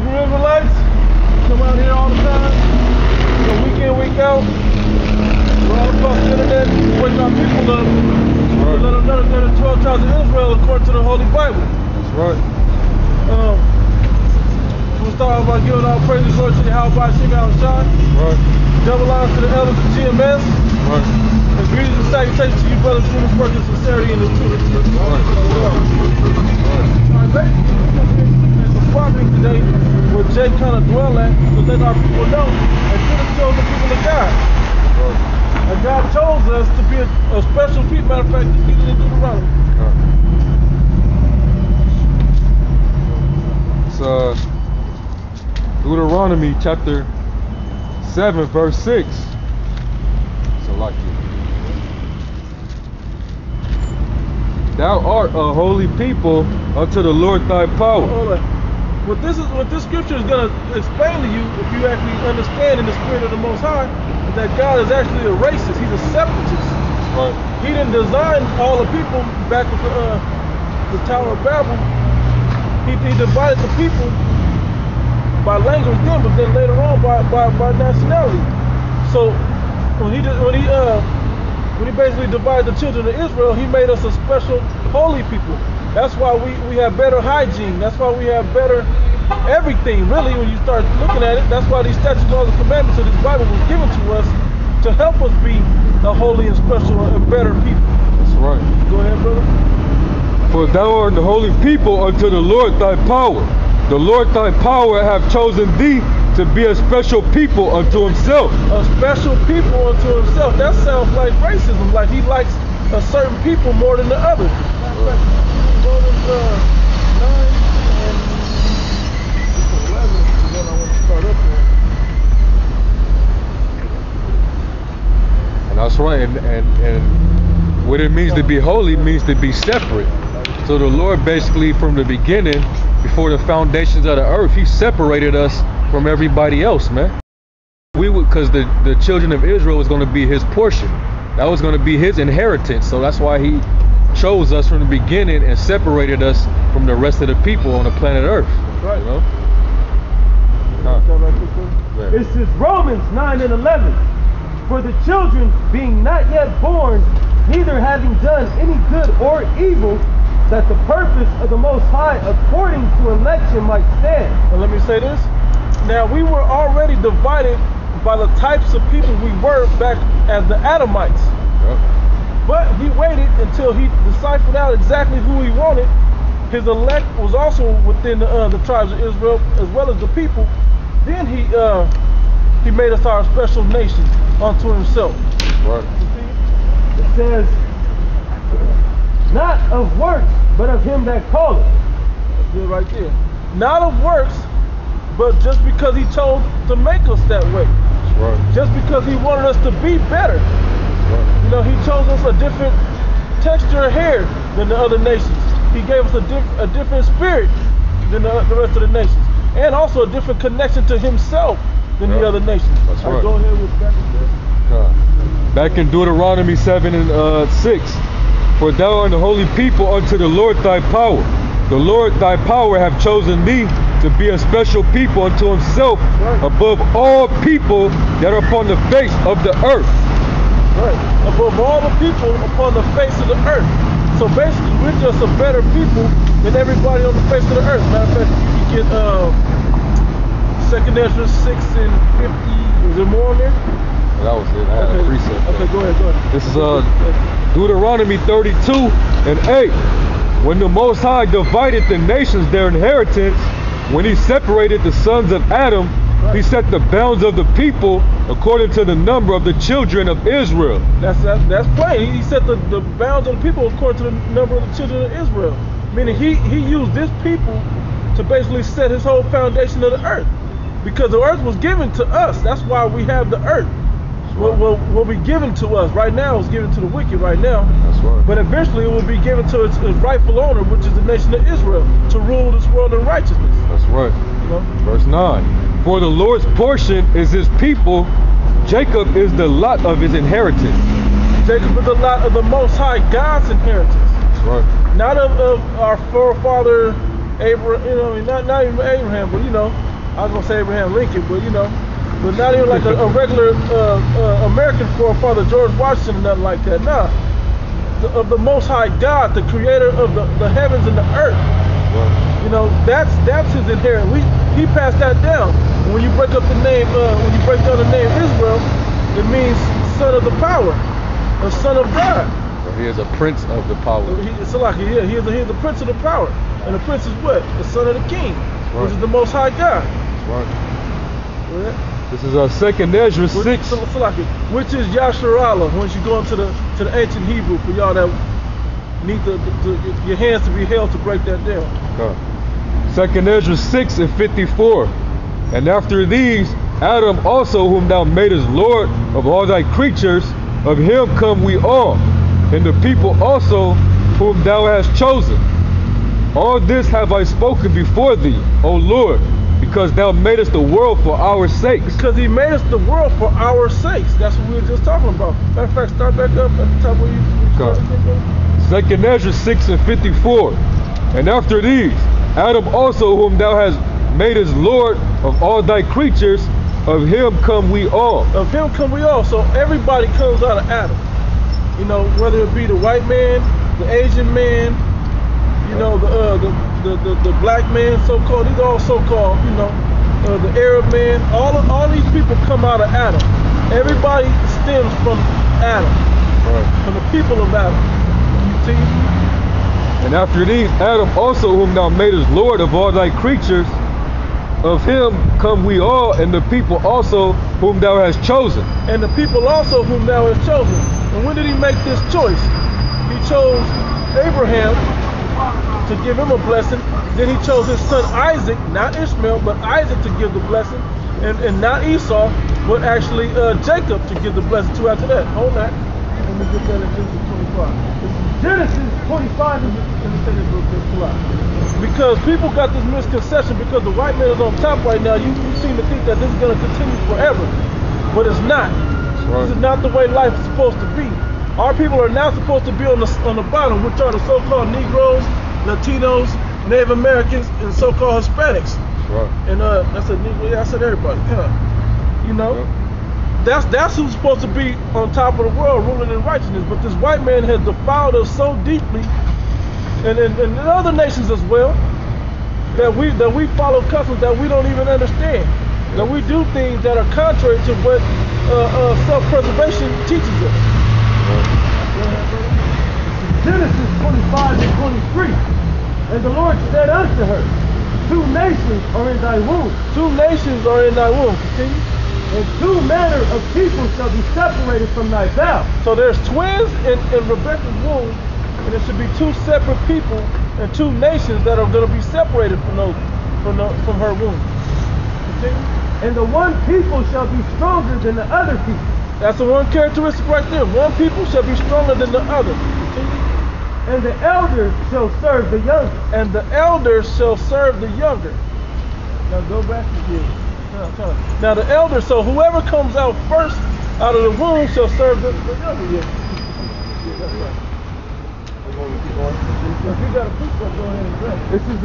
Hebrew Israelites come out here all the time, week in, week out. We're all across the internet, waking our people up. Right. Let them know that they're the 12 tribes of Israel according to the Holy Bible. That's right. We'll start by giving our praise and glory to the Yahweh Shem Shai. Right. Double honors to the elders of GMS. Right. And greetings and salutations to you brothers and sisters working sincerity in the truth. Right. Alright, basically, the property today where Jay kind of dwell at to let our people know and should have chosen the people of God. Right. And God chose us to be a special people. Matter of fact, just get it in Deuteronomy. Right. It's Deuteronomy chapter 7 verse 6. So like it. Thou art a holy people unto the Lord thy power. Hold on. What this scripture is gonna explain to you, if you actually understand in the spirit of the Most High, is that God is actually a racist. He's a separatist. Right. He didn't design all the people back with the Tower of Babel. He divided the people by language then, but then later on by nationality. So when he basically divided the children of Israel, he made us a special holy people. That's why we have better hygiene. That's why we have better everything. Really, when you start looking at it, that's why these statutes, laws, and commandments of this Bible was given to us to help us be a holy and special and better people. That's right. Go ahead, brother. For thou art the holy people unto the Lord thy power. The Lord thy power have chosen thee to be a special people unto himself. A special people unto himself. That sounds like racism, like he likes a certain people more than the others. Romans 9 and 11 is what I want to start up with. And that's right, and what it means to be holy means to be separate. So the Lord basically from the beginning, before the foundations of the earth, he separated us from everybody else, man. Because the children of Israel was going to be his portion. That was going to be his inheritance. So that's why he chose us from the beginning and separated us from the rest of the people on the planet Earth. Right. You know? This is Romans 9 and 11. For the children being not yet born, neither having done any good or evil, that the purpose of the Most High according to election might stand. And let me say this. Now, we were already divided by the types of people we were back as the Adamites. Yep. But he waited until he deciphered out exactly who he wanted. His elect was also within the tribes of Israel as well as the people. Then he made us our special nation unto himself. Right. It says, not of works, but of him that calleth. That's it right there. Not of works, but just because he chose to make us that way. Right. Just because he wanted us to be better. Right. You know, he chose us a different texture of hair than the other nations. He gave us a different spirit than the rest of the nations. And also a different connection to himself than the other nations. That's right. Go ahead with that. Back in Deuteronomy 7 and 6. For thou art the holy people unto the Lord thy power. The Lord thy power have chosen thee to be a special people unto himself above all people that are upon the face of the earth. Right. Above all the people upon the face of the earth. So basically, we're just a better people than everybody on the face of the earth. Matter of fact, you get 2nd Ezra 6 and 50. Is there more on there? That was it. I had a precept. Okay, go ahead. This is Deuteronomy 32 and 8. When the Most High divided the nations their inheritance, when he separated the sons of Adam, he set the bounds of the people according to the number of the children of Israel. That's plain. He set the bounds of the people according to the number of the children of Israel. Meaning he used this people to basically set his whole foundation of the earth. Because the earth was given to us. That's why we have the earth. Will be given to us. Right now it's given to the wicked right now. That's right. But eventually it will be given to its rightful owner, which is the nation of Israel, to rule this world in righteousness. That's right. You know? Verse 9. For the Lord's portion is his people. Jacob is the lot of his inheritance. Jacob is the lot of the Most High God's inheritance. That's right. Not of our forefather Abraham, not even Abraham, but I was gonna say Abraham Lincoln, but you know, but not even like a regular American forefather, George Washington, or nothing like that. Nah, of the Most High God, the Creator of the heavens and the earth. Right. You know, that's his inheritance. He passed that down. And when you break up the name, when you break down the name Israel, it means son of the power, or son of God. So he is a prince of the power. It's like he is the prince of the power, and the prince is what? The son of the king, right. which is the Most High God. Right. Yeah. This is our second Ezra 6. Which is Yasharallah, once you go into the ancient Hebrew, for y'all that need your hands to be held to break that down. Second Ezra 6 and 54. And after these, Adam also, whom thou madest Lord of all thy creatures, of him come we all, and the people also whom thou hast chosen. All this have I spoken before thee, O Lord, because thou madest the world for our sakes. Because he made us the world for our sakes. That's what we were just talking about. Matter of fact, start back up at the top where you started. Second Ezra 6 and 54. And after these, Adam also, whom thou hast made as Lord of all thy creatures, of him come we all. Of him come we all. So everybody comes out of Adam. You know, whether it be the white man, the Asian man, you know, the black man, so-called. These are all so-called. You know, the Arab man. All these people come out of Adam. Everybody stems from Adam, right. From the people of Adam. You see? And after these, Adam also, whom thou madest Lord of all thy creatures, of him come we all, and the people also whom thou hast chosen. And the people also whom thou hast chosen. And when did he make this choice? He chose Abraham to give him a blessing. Then he chose his son Isaac, not Ishmael, but Isaac to give the blessing. And not Esau, but actually Jacob to give the blessing to after that. Hold that. Let me get that in Genesis 25. Genesis 25 is because people got this misconception because the white man is on top right now. You seem to think that this is going to continue forever, but it's not. Right. This is not the way life is supposed to be. Our people are now supposed to be on the bottom, which are the so-called Negroes, Latinos, Native Americans, and so-called Hispanics. Right. And I said Negro, yeah, I said everybody. Yeah. You know. Yeah. That's who's supposed to be on top of the world, ruling in righteousness. But this white man has defiled us so deeply, and in other nations as well, that we follow customs that we don't even understand. That we do things that are contrary to what self-preservation teaches us. Genesis 25 and 23. And the Lord said unto her, 2 nations are in thy womb. 2 nations are in thy womb. Continue. And 2 manner of people shall be separated from thy bowels. So there's twins in Rebekah's womb, and there should be 2 separate people and 2 nations that are going to be separated from her womb. Continue. And the one people shall be stronger than the other people. That's the one characteristic right there. One people shall be stronger than the other. Continue. And the elder shall serve the younger. And the elder shall serve the younger. Now go back again. Now the elder, so whoever comes out first out of the womb shall serve the younger. Yeah, that's right. If you got a precept, go ahead and read. This is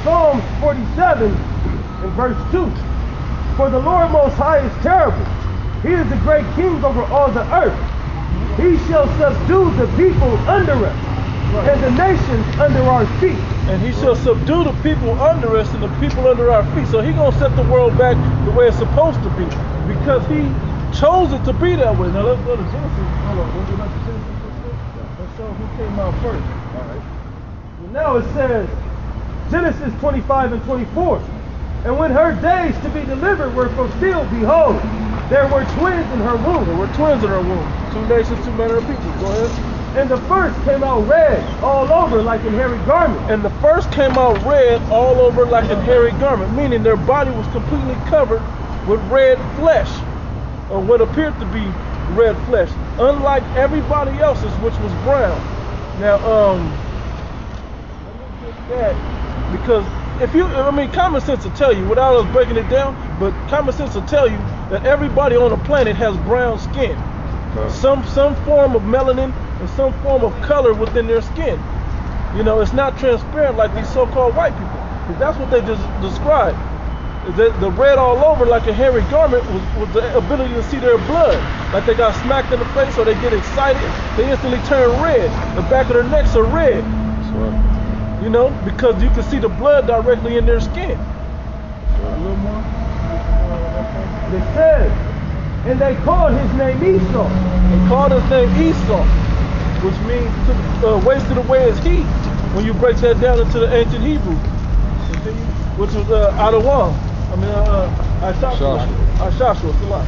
Psalm 47 and verse 2. For the Lord Most High is terrible. He is a great king over all the earth. He shall subdue the people under us, right, and the nations under our feet. And he shall subdue the people under us and the people under our feet. So he's going to set the world back the way it's supposed to be, because he chose it to be that way. Now let's go to Genesis. Hold on, we'll go back to Genesis. Let's show who came out first. All right. Well, now it says, Genesis 25 and 24. And when her days to be delivered were fulfilled, behold, there were twins in her womb. There were twins in her womb. 2 nations, 2 manner of people. Go ahead. And the first came out red all over like a hairy garment. And the first came out red all over like a hairy garment, meaning their body was completely covered with red flesh, or what appeared to be red flesh, unlike everybody else's, which was brown. Now, let me get that, because common sense will tell you, without us breaking it down, but common sense will tell you that everybody on the planet has brown skin. Some form of melanin and some form of color within their skin. You know, it's not transparent like these so-called white people, because that's what they just describe. The red all over like a hairy garment was the ability to see their blood. Like they got smacked in the face or they get excited, they instantly turn red. The back of their necks are red. That's right. You know, because you can see the blood directly in their skin. A little more. It says, and they called his name Esau. They called his name Esau, which means wasted away as heat. When you break that down into the ancient Hebrew, which was Adawam. I mean, Ashashua, it's a lot.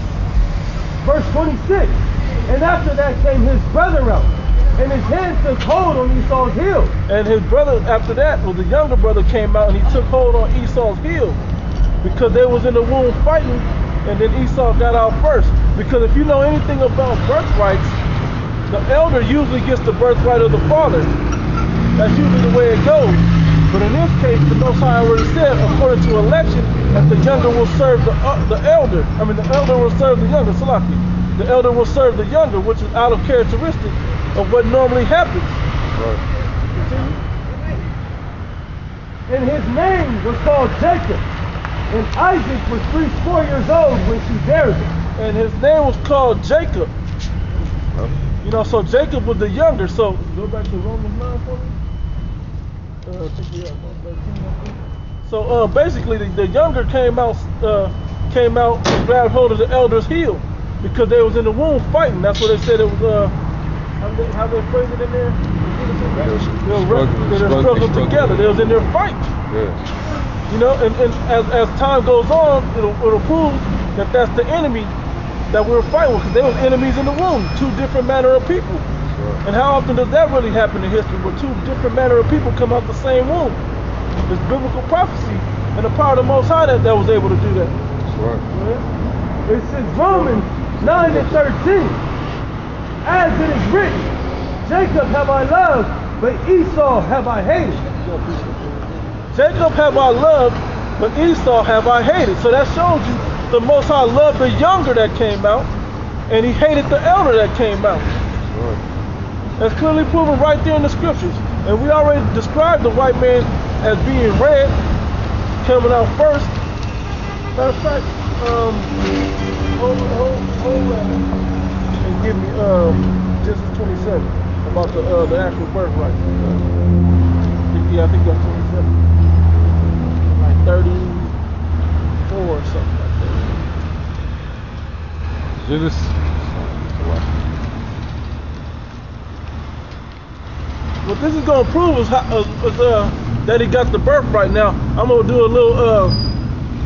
Verse 26. And after that came his brother out, and his hand took hold on Esau's heel. And his brother, after that, the younger brother came out and he took hold on Esau's heel, because they was in the womb fighting, and then Esau got out first. Because if you know anything about birthrights, the elder usually gets the birthright of the father. That's usually the way it goes. But in this case, the Most High already said, according to election, that the younger will serve the elder. I mean, the elder will serve the younger. Salaki. The elder will serve the younger, which is out of characteristic of what normally happens. Right. And his name was called Jacob. And Isaac was 64 years old when she buried him. And his name was called Jacob. You know, so Jacob was the younger. So go back to Romans 9 for me. So basically, the younger came out and grabbed hold of the elder's heel, because they was in the womb fighting. That's what they said it was. How they phrased it in there? They were struggling together. They was in there fighting. Yeah. You know, and as time goes on, it'll prove that that's the enemy that we were fighting with, because they were enemies in the womb, two different manner of people. Right. And how often does that really happen in history, where two different manner of people come out the same womb? It's biblical prophecy and the power of the Most High that was able to do that. That's right. It says Romans 9 and 13. As it is written, Jacob have I loved, but Esau have I hated. Jacob have I loved, but Esau have I hated. So that shows you the Most High loved the younger that came out, and he hated the elder that came out. Right. That's clearly proven right there in the scriptures. And we already described the white man as being red, coming out first. Matter of fact, hold and give me Genesis 27 about the actual birthright. Yeah, I think that's 27. Like 34 or something like that. Genesis. What this is going to prove is that he got the birthright. Now, I'm going to do a little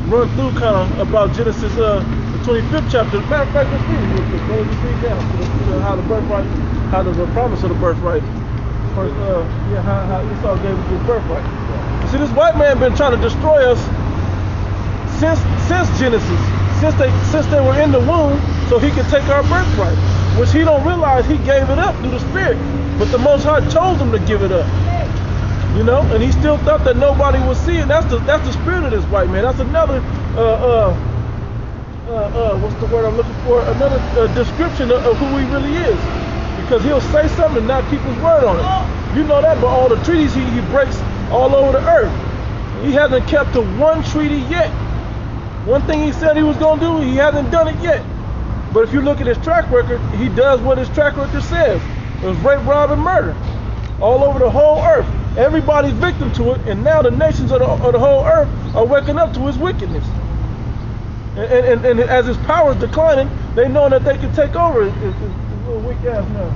run through kind of about Genesis, the 25th chapter. As a matter of fact, let's read it real quick. Go just read down to how the birthright, how the promise of the birthright. First, how Esau gave us his birthright. See, this white man been trying to destroy us since Genesis, since they were in the womb, so he could take our birthright, which he don't realize he gave it up through the Spirit. But the Most High chose him to give it up, you know, and he still thought that nobody would see it. That's the spirit of this white man. That's another what's the word I'm looking for? Another description of who he really is, because he'll say something and not keep his word on it. You know that by all the treaties he breaks all over the earth. He hasn't kept to one treaty yet. One thing he said he was going to do, he hasn't done it yet. But if you look at his track record, he does what his track record says. It was rape, rob, and murder all over the whole earth. Everybody's victim to it, and now the nations of the whole earth are waking up to his wickedness. And as his power is declining, they know that they can take over. It's a little weak ass now.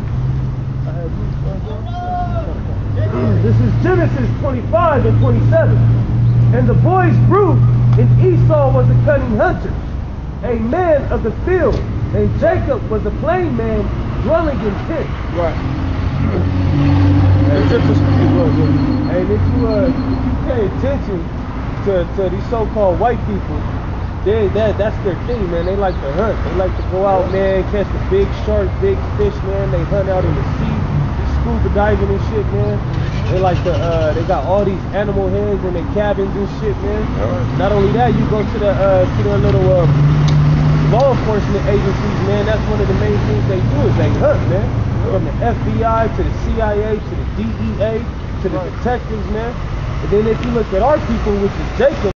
This is Genesis 25 and 27. And the boys grew, and Esau was a cunning hunter, a man of the field, and Jacob was a plain man dwelling in tents. Right. And if you pay attention to these so-called white people, that's their thing, man. They like to hunt. They like to go out, man, catch the big shark, big fish, man. They hunt out in the sea, scuba diving and shit, man. They like to, they got all these animal heads in their cabins and shit, man. Yeah. Not only that, you go to their little law enforcement agencies, man. That's one of the main things they do is they hunt, man. From the FBI to the CIA to the DEA to the detectives, man. And then if you look at our people, which is Jacob,